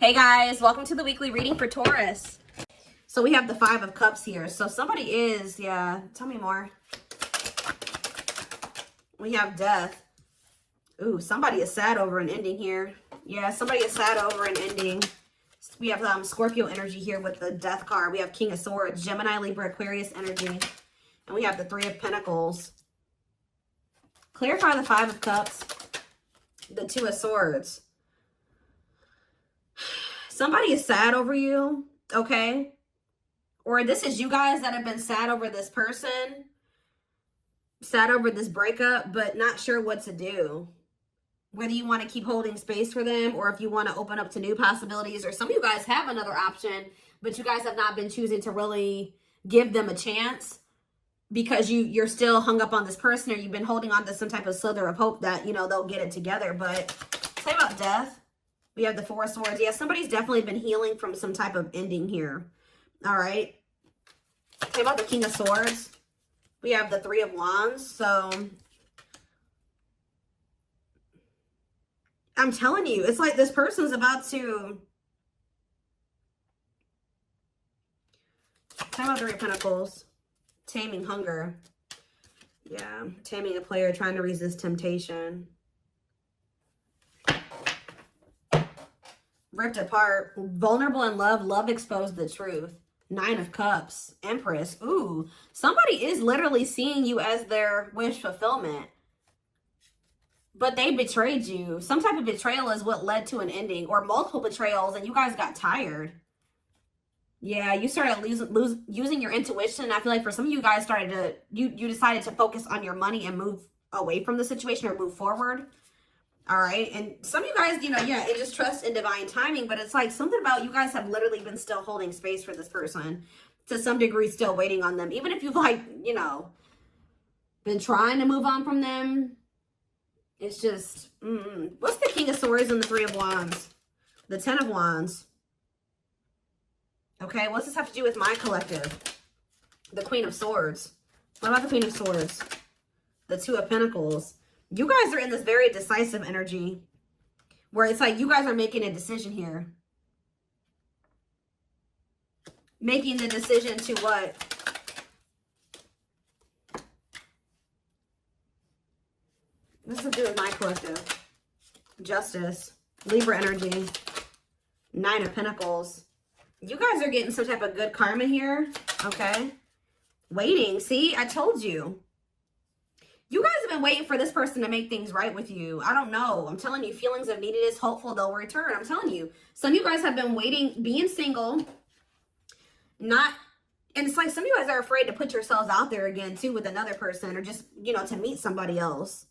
Hey guys, welcome to the weekly reading for Taurus. So we have the 5 of Cups here. So somebody is, tell me more. We have Death. Ooh, somebody is sad over an ending here. Yeah, somebody is sad over an ending. We have Scorpio energy here with the Death card. We have King of Swords, Gemini, Libra, Aquarius energy. And we have the 3 of Pentacles. Clarify the 5 of Cups. The 2 of Swords. Somebody is sad over you, okay? Or this is you guys that have been sad over this person, sad over this breakup, but not sure what to do. Whether you want to keep holding space for them or if you want to open up to new possibilities, or some of you guys have another option, but you guys have not been choosing to really give them a chance because you're still hung up on this person, or you've been holding on to some type of slither of hope that, you know, they'll get it together. But say about Death. We have the 4 of Swords. Yeah, somebody's definitely been healing from some type of ending here. All right. Say about the King of Swords. We have the 3 of Wands. So I'm telling you, it's like this person's about to... Say about the 3 of Pentacles. Taming hunger. Yeah, taming a player, trying to resist temptation. Ripped apart, vulnerable in love, love exposed the truth. 9 of Cups, Empress. Ooh, somebody is literally seeing you as their wish fulfillment. But they betrayed you. Some type of betrayal is what led to an ending, or multiple betrayals, and you guys got tired. Yeah, you started using your intuition. I feel like for some of you guys started to, you decided to focus on your money and move away from the situation or move forward. All right. And some of you guys, you know, yeah, it just trust in divine timing, but it's like something about you guys have literally been still holding space for this person to some degree, still waiting on them. Even if you've like, you know, been trying to move on from them. It's just, What's the King of Swords and the 3 of Wands? The 10 of Wands. Okay. What's this have to do with my collective? The Queen of Swords. What about the Queen of Swords? The 2 of Pentacles. You guys are in this very decisive energy where it's like you guys are making a decision here. Making the decision to what? This is to do with my collective. Justice. Libra energy. 9 of Pentacles. You guys are getting some type of good karma here. Okay. Waiting. See, I told you. You guys have been waiting for this person to make things right with you. I don't know. I'm telling you, feelings of neediness, hopeful they'll return. I'm telling you. Some of you guys have been waiting, being single. And it's like some of you guys are afraid to put yourselves out there again, too, with another person, or just, you know, to meet somebody else.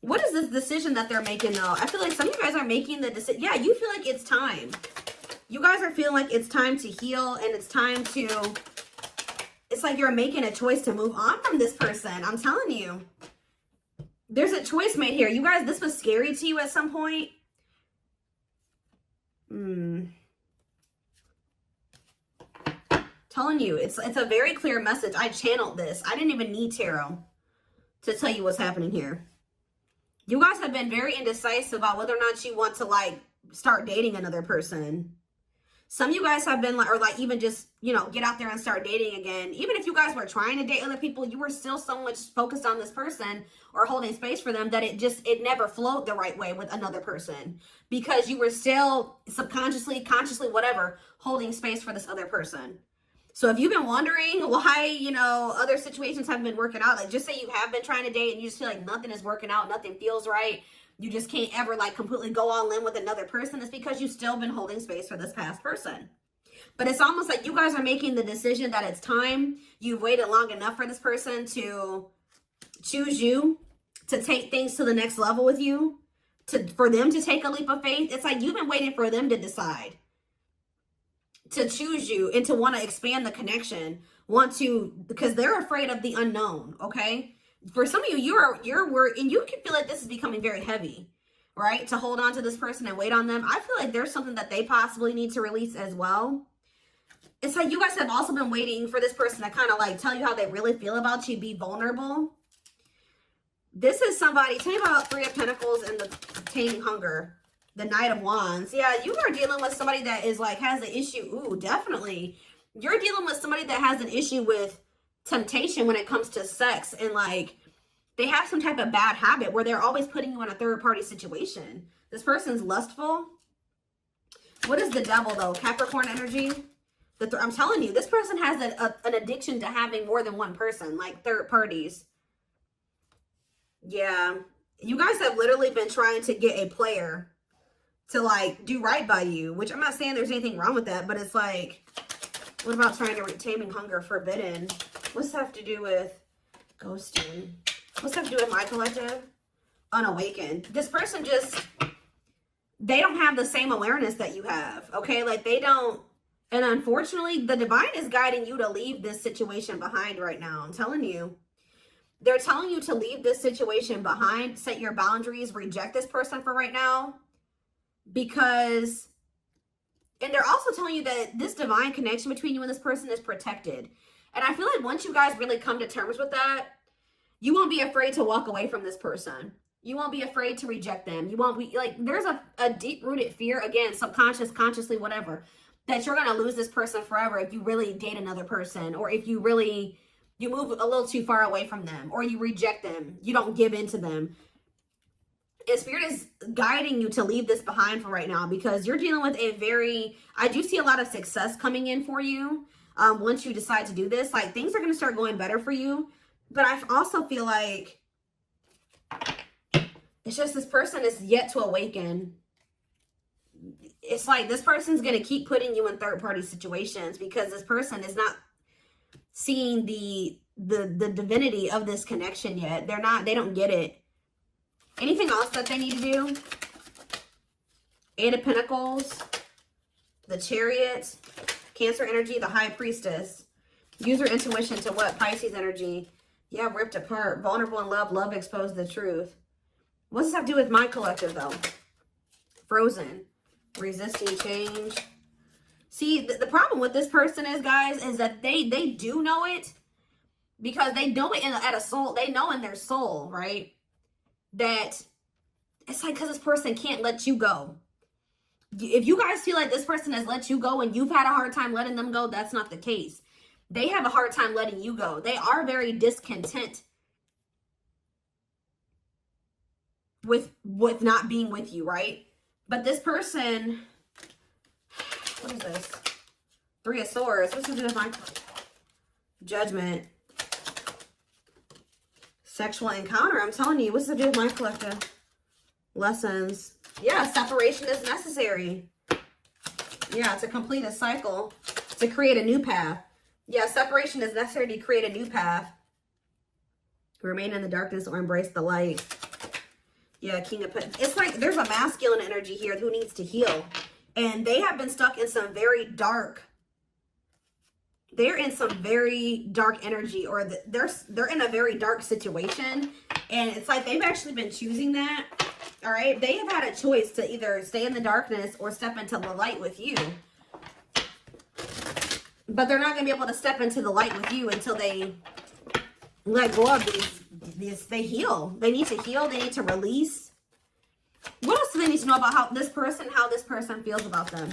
What is this decision that they're making, though? I feel like some of you guys are making the decision. Yeah, you feel like it's time. You guys are feeling like it's time to heal, and it's time to... It's like you're making a choice to move on from this person. I'm telling you. There's a choice made here. You guys, this was scary to you at some point. Telling you, it's a very clear message. I channeled this. I didn't even need tarot to tell you what's happening here. You guys have been very indecisive about whether or not you want to, like, start dating another person. Some of you guys have been like, or like even just, you know, get out there and start dating again. Even if you guys were trying to date other people, you were still so much focused on this person or holding space for them that it never flowed the right way with another person because you were still subconsciously, consciously, whatever, holding space for this other person. So if you've been wondering why, you know, other situations haven't been working out, like just say you have been trying to date and you just feel like nothing is working out, nothing feels right. You just can't ever like completely go all in with another person. It's because you've still been holding space for this past person. But it's almost like you guys are making the decision that it's time. You've waited long enough for this person to choose you, to take things to the next level with you, for them to take a leap of faith. It's like you've been waiting for them to decide to choose you and to want to expand the connection, because they're afraid of the unknown, okay? For some of you, you're worried, and you can feel like this is becoming very heavy, right? To hold on to this person and wait on them. I feel like there's something that they possibly need to release as well. It's like you guys have also been waiting for this person to kind of like tell you how they really feel about you, be vulnerable. This is somebody, tell me about 3 of Pentacles and the taming hunger. The Knight of Wands. Yeah, you are dealing with somebody that is like, has an issue. Ooh, definitely. You're dealing with somebody that has an issue with temptation when it comes to sex. And like, they have some type of bad habit where they're always putting you in a third party situation. This person's lustful. What is the Devil though? Capricorn energy. I'm telling you, this person has an addiction to having more than one person, like third parties. Yeah. You guys have literally been trying to get a player to like do right by you, which I'm not saying there's anything wrong with that, but it's like, what about trying to taming hunger, forbidden? What's that have to do with ghosting? What's that have to do with my collective? Unawakened. This person just, they don't have the same awareness that you have, okay? Like they don't, and unfortunately, the divine is guiding you to leave this situation behind right now. I'm telling you. They're telling you to leave this situation behind, set your boundaries, reject this person for right now. Because, and they're also telling you that this divine connection between you and this person is protected. And I feel like once you guys really come to terms with that, you won't be afraid to walk away from this person. You won't be afraid to reject them. You won't be, like, there's a deep-rooted fear, again, subconscious, consciously, whatever, that you're going to lose this person forever if you really date another person, or if you really, you move a little too far away from them, or you reject them, you don't give in to them. And Spirit is guiding you to leave this behind for right now, because you're dealing with a very, I do see a lot of success coming in for you. Once you decide to do this, like things are going to start going better for you. But I also feel like it's just this person is yet to awaken. It's like this person's going to keep putting you in third party situations because this person is not seeing the divinity of this connection yet. They don't get it. Anything else that they need to do? Eight of Pentacles, the Chariot, Cancer energy, the High Priestess. Use your intuition to what? Pisces energy. Yeah, ripped apart. Vulnerable in love. Love exposed the truth. What does that have to do with my collective, though? Frozen. Resisting change. See, the problem with this person is, guys, is that they do know it. Because they know it at a soul. They know in their soul, right? That it's like because this person can't let you go. If you guys feel like this person has let you go and you've had a hard time letting them go, that's not the case. They have a hard time letting you go. They are very discontent with not being with you, right? But this person, what is this? Three of Swords. What's this with my Judgment? Sexual encounter. I'm telling you, what's to do with my collective? Lessons. Yeah, separation is necessary. Yeah, to complete a cycle, to create a new path. Yeah, separation is necessary to create a new path. Remain in the darkness or embrace the light. Yeah, King of Pentacles. It's like there's a masculine energy here who needs to heal. And they have been stuck in some very dark, they're in some very dark energy, or they're in a very dark situation. And it's like they've actually been choosing that. All right. They have had a choice to either stay in the darkness or step into the light with you. But they're not going to be able to step into the light with you until they let go of these, they heal. They need to heal. They need to release. What else do they need to know about how this person feels about them?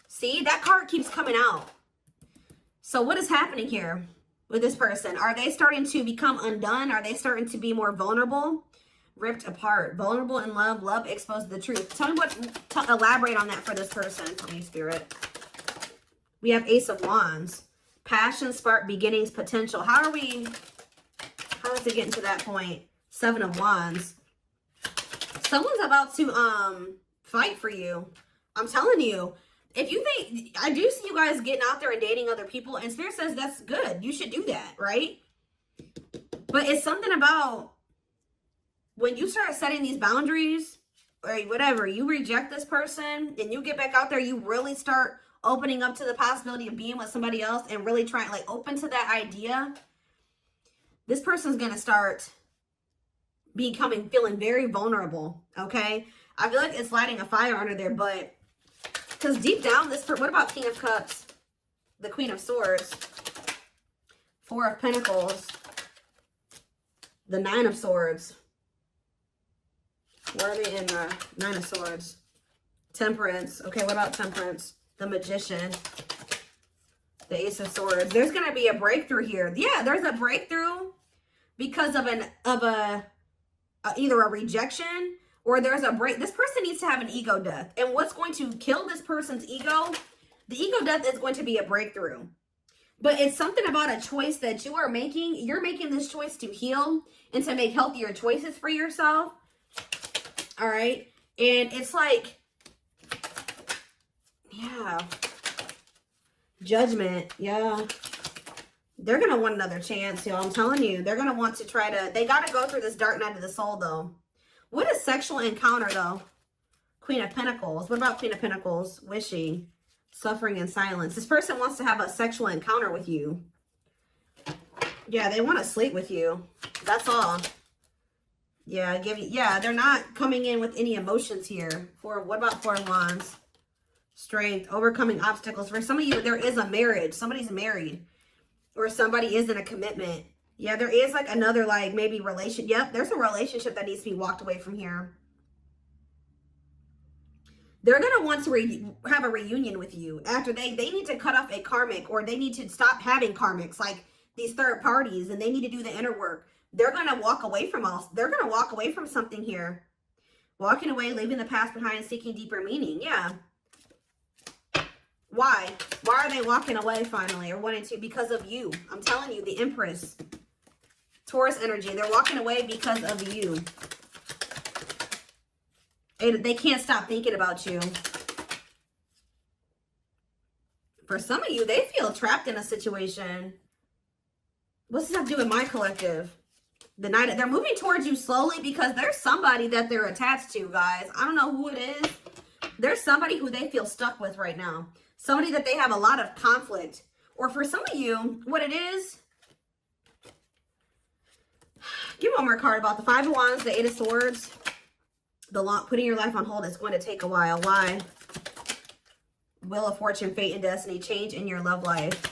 See, that card keeps coming out. So what is happening here with this person? Are they starting to become undone? Are they starting to be more vulnerable? Ripped apart. Vulnerable in love. Love exposed to the truth. Tell me elaborate on that for this person, for me, Spirit. We have Ace of Wands. Passion, spark, beginnings, potential. How is it getting to that point? Seven of Wands. Someone's about to fight for you. I'm telling you. If you think, I do see you guys getting out there and dating other people, and Spirit says that's good. You should do that, right? But it's something about when you start setting these boundaries, or whatever, you reject this person, and you get back out there, you really start opening up to the possibility of being with somebody else and really trying, like, open to that idea. This person's going to start feeling very vulnerable, okay? I feel like it's lighting a fire under there, but because deep down, what about King of Cups? The Queen of Swords. Four of Pentacles. The Nine of Swords. Where are they in the Nine of Swords? Temperance. Okay, what about Temperance? The Magician. The Ace of Swords. There's going to be a breakthrough here. Yeah, there's a breakthrough because of either a rejection or there's a break. This person needs to have an ego death. And what's going to kill this person's ego? The ego death is going to be a breakthrough. But it's something about a choice that you are making. You're making this choice to heal and to make healthier choices for yourself. All right. And it's like, yeah. Judgment. Yeah. They're going to want another chance, y'all. I'm telling you. They're going to want to try to, they got to go through this dark night of the soul, though. What is sexual encounter, though? Queen of Pentacles. What about Queen of Pentacles? Wishing. Suffering in silence. This person wants to have a sexual encounter with you. Yeah, they want to sleep with you. That's all. Yeah, yeah, they're not coming in with any emotions here. What about Four of Wands? Strength, overcoming obstacles. For some of you, there is a marriage. Somebody's married. Or somebody is in a commitment. Yeah, there is like another like maybe relation. Yep, there's a relationship that needs to be walked away from here. They're going to want to have a reunion with you after they need to cut off a karmic, or they need to stop having karmics like these third parties, and they need to do the inner work. They're going to walk away from they're going to walk away from something here. Walking away, leaving the past behind, seeking deeper meaning. Yeah. Why? Why are they walking away finally or wanting to? Because of you. I'm telling you, the Empress. Taurus energy. They're walking away because of you. They can't stop thinking about you. For some of you, they feel trapped in a situation. What's this have to do with my collective? They're moving towards you slowly because there's somebody that they're attached to, guys. I don't know who it is. There's somebody who they feel stuck with right now. Somebody that they have a lot of conflict. Or for some of you, what it is. Give one more card about the Five of Wands, the Eight of Swords. Putting your life on hold is going to take a while. Why? Wheel of Fortune, fate and destiny, change in your love life.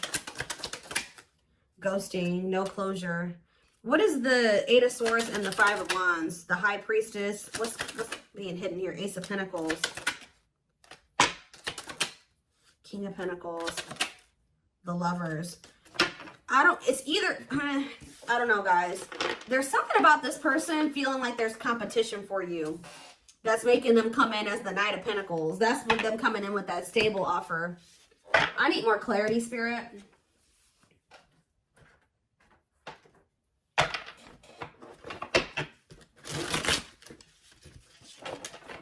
Ghosting, no closure. What is the Eight of Swords and the Five of Wands? The High Priestess. What's being hidden here? Ace of Pentacles. King of Pentacles. The Lovers. It's either, I don't know, guys. There's something about this person feeling like there's competition for you. That's making them come in as the Knight of Pentacles. That's with them coming in with that stable offer. I need more clarity, Spirit.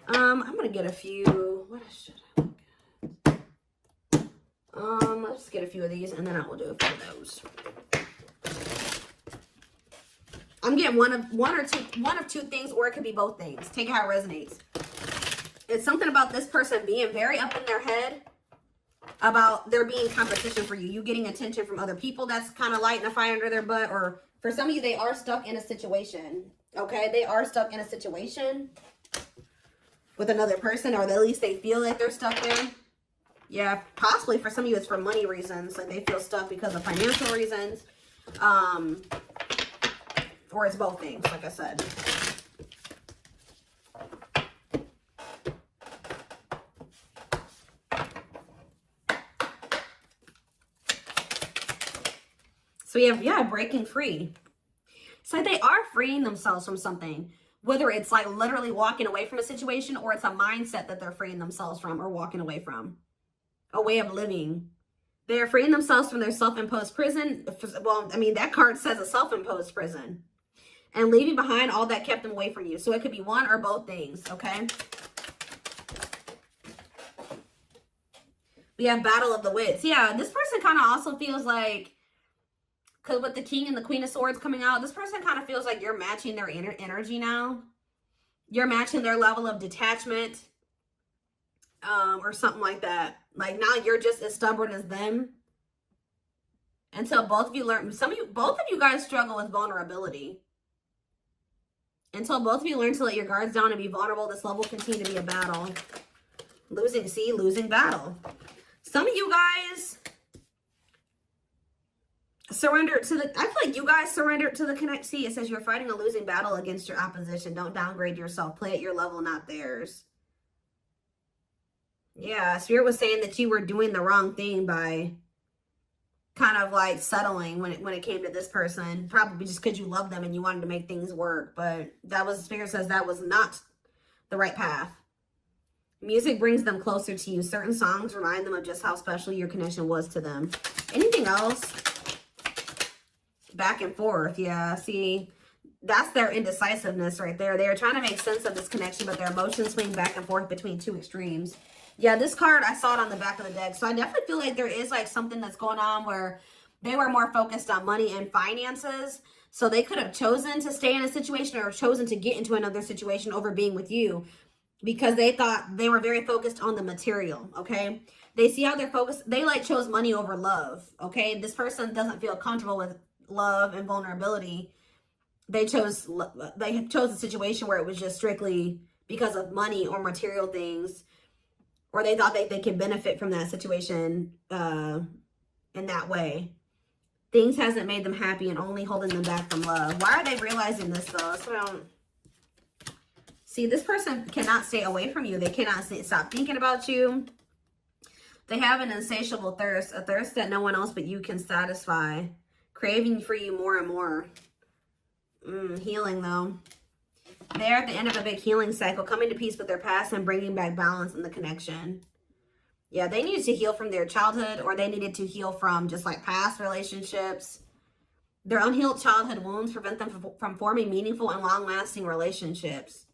I'm going to get a few. What should I look at? Let's get a few of these and then I will do a few of those. I'm getting one of two things, or it could be both things. Take it how it resonates. It's something about this person being very up in their head about there being competition for you. You getting attention from other people that's kind of lighting a fire under their butt. Or for some of you, they are stuck in a situation. Okay? They are stuck in a situation with another person, or at least they feel like they're stuck there. Yeah, possibly for some of you, it's for money reasons. Like they feel stuck because of financial reasons. Or it's both things, like I said. So we have, yeah, breaking free. So they are freeing themselves from something. Whether it's like literally walking away from a situation, or it's a mindset that they're freeing themselves from or walking away from. A way of living. They're freeing themselves from their self-imposed prison. Well, I mean, that card says a self-imposed prison. And leaving behind all that kept them away from you. So it could be one or both things, okay? We have Battle of the Wits. Yeah, this person kind of also feels like, because with the King and the Queen of Swords coming out, this person kind of feels like you're matching their energy now. You're matching their level of detachment. Or something like that. Like now you're just as stubborn as them. Until both of you learn, both of you guys struggle with vulnerability. Until both of you learn to let your guards down and be vulnerable, this love will continue to be a battle. Losing battle. Some of you Surrender to the, I feel like you guys surrendered to the connect. See, it says you're fighting a losing battle against your opposition. Don't downgrade yourself. Play at your level, not theirs. Yeah, Spirit was saying that you were doing the wrong thing by kind of like settling when it came to this person. Probably just because you love them and you wanted to make things work. But that was, Spirit says that was not the right path. Music brings them closer to you. Certain songs remind them of just how special your connection was to them. Anything else? Back and forth. Yeah, see, that's their indecisiveness right there. They're trying to make sense of this connection, but their emotions swing back and forth between two extremes. Yeah, this card, I saw it on the back of the deck. So I definitely feel like there is like something that's going on where they were more focused on money and finances. So they could have chosen to stay in a situation or chosen to get into another situation over being with you because they thought they were very focused on the material, okay? They see how they're focused. They like chose money over love, okay? This person doesn't feel comfortable with love and vulnerability. They chose a situation where it was just strictly because of money or material things, or they thought they could benefit from that situation in that way. Things hasn't made them happy and only holding them back from love. Why are they realizing this though? That's what I don't see. This person cannot stay away from you. They cannot stop thinking about you. They have an insatiable thirst, a thirst that no one else but you can satisfy, craving for you more and more. Healing though. They're at the end of a big healing cycle, coming to peace with their past and bringing back balance in the connection. Yeah, they needed to heal from their childhood, or they needed to heal from just like past relationships. Their unhealed childhood wounds prevent them from forming meaningful and long-lasting relationships.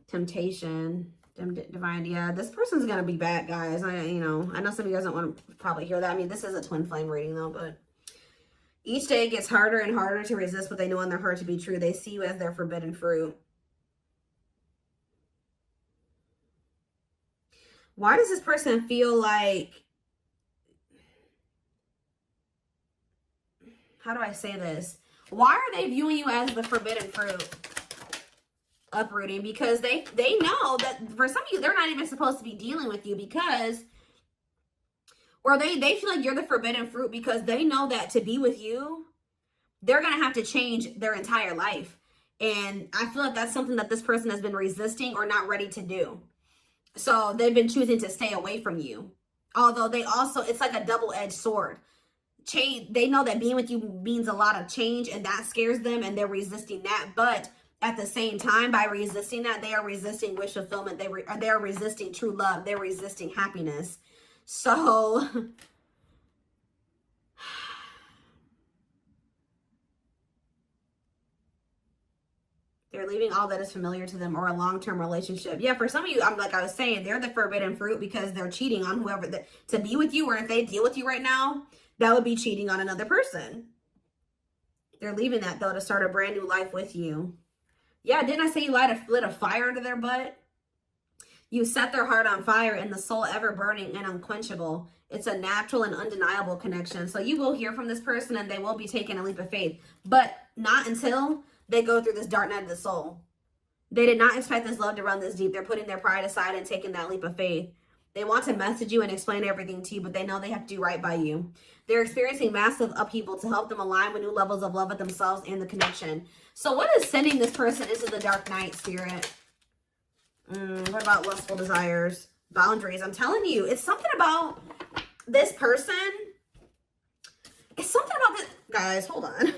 Temptation, divine. Yeah, this person's gonna be bad, guys. I know some of you guys don't want to probably hear that. I mean, this is a twin flame reading though, but each day it gets harder and harder to resist what they know in their heart to be true. They see you as their forbidden fruit. Why does this person feel like, how do I say this? Why are they viewing you as the forbidden fruit? Uprooting, because they know that for some of you, they're not even supposed to be dealing with you because, or they feel like you're the forbidden fruit because they know that to be with you, they're going to have to change their entire life. And I feel like that's something that this person has been resisting or not ready to do. So they've been choosing to stay away from you. Although they also, it's like a double-edged sword. Change, they know that being with you means a lot of change and that scares them and they're resisting that. But at the same time, by resisting that, they are resisting wish fulfillment. They are resisting true love. They're resisting happiness. So they're leaving all that is familiar to them or a long-term relationship. Yeah, for some of you, like I was saying, they're the forbidden fruit because they're cheating on whoever to be with you, or if they deal with you right now, that would be cheating on another person. They're leaving that though to start a brand new life with you. Yeah, didn't I say you lit a fire under their butt? You set their heart on fire and the soul ever burning and unquenchable. It's a natural and undeniable connection. So you will hear from this person and they will be taking a leap of faith, but not until they go through this dark night of the soul. They did not expect this love to run this deep. They're putting their pride aside and taking that leap of faith. They want to message you and explain everything to you, but they know they have to do right by you. They're experiencing massive upheaval to help them align with new levels of love with themselves and the connection. So what is sending this person into the dark night, Spirit? What about lustful desires? Boundaries. I'm telling you, it's something about this person. It's something about this. Guys, hold on.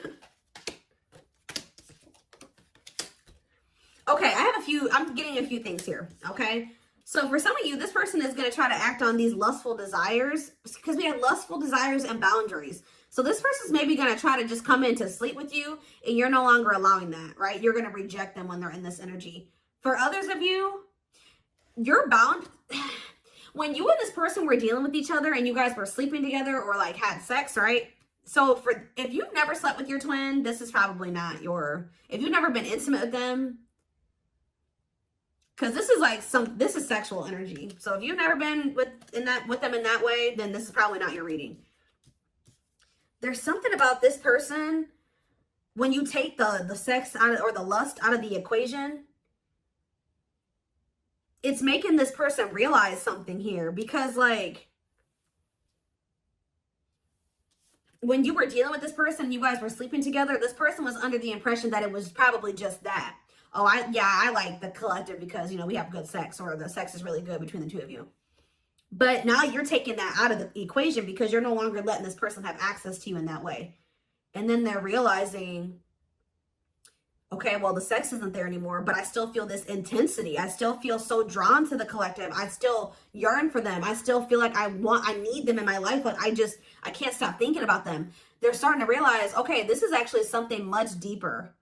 Okay, I'm getting a few things here, okay? So for some of you, this person is going to try to act on these lustful desires because we have lustful desires and boundaries. So this person's maybe going to try to just come in to sleep with you and you're no longer allowing that, right? You're going to reject them when they're in this energy. For others of you, you're bound. When you and this person were dealing with each other and you guys were sleeping together or like had sex, right? So if you've never slept with your twin, this is probably not if you've never been intimate with them, because this is like this is sexual energy. So if you've never been with them in that way, then this is probably not your reading. There's something about this person when you take the sex out of, or the lust out of the equation, it's making this person realize something here because like when you were dealing with this person, you guys were sleeping together, this person was under the impression that it was probably just that. Oh, I like the collective because, you know, we have good sex, or the sex is really good between the two of you. But now you're taking that out of the equation because you're no longer letting this person have access to you in that way. And then they're realizing, okay, well, the sex isn't there anymore, but I still feel this intensity. I still feel so drawn to the collective. I still yearn for them. I still feel like I need them in my life. Like I can't stop thinking about them. They're starting to realize, okay, this is actually something much deeper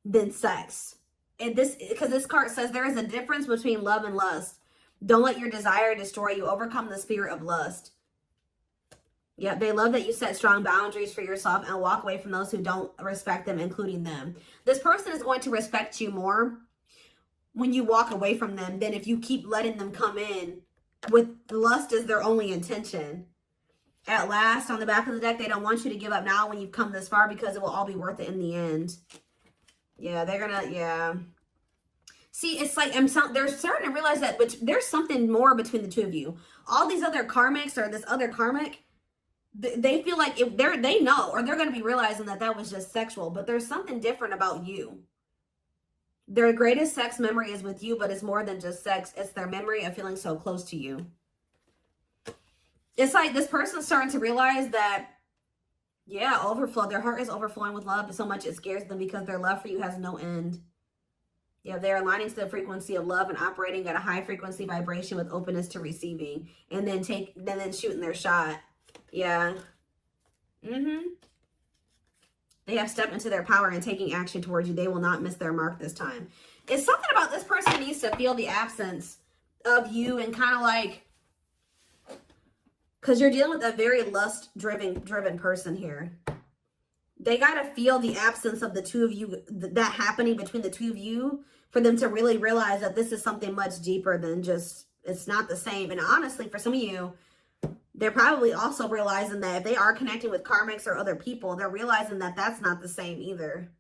than sex. And because this card says there is a difference between love and lust. Don't let your desire destroy you. Overcome the spirit of lust. Yeah, they love that you set strong boundaries for yourself and walk away from those who don't respect them, including them. This person is going to respect you more when you walk away from them than if you keep letting them come in with lust as their only intention. At last, on the back of the deck, they don't want you to give up now when you've come this far because it will all be worth it in the end. Yeah, they're gonna, yeah. See, it's like they're starting to realize that there's something more between the two of you. All these other karmics or this other karmic, they feel like they know, or they're going to be realizing that that was just sexual, but there's something different about you. Their greatest sex memory is with you, but it's more than just sex. It's their memory of feeling so close to you. It's like this person's starting to realize that, yeah, overflow. Their heart is overflowing with love so much it scares them because their love for you has no end. Yeah, they're aligning to the frequency of love and operating at a high frequency vibration with openness to receiving, and then shooting their shot. Yeah. They have stepped into their power and taking action towards you. They will not miss their mark this time. It's something about this person needs to feel the absence of you and kind of like, because you're dealing with a very lust-driven person here. They got to feel the absence of the two of you, that happening between the two of you, for them to really realize that this is something much deeper than just, it's not the same. And honestly, for some of you, they're probably also realizing that if they are connecting with karmics or other people, they're realizing that that's not the same either.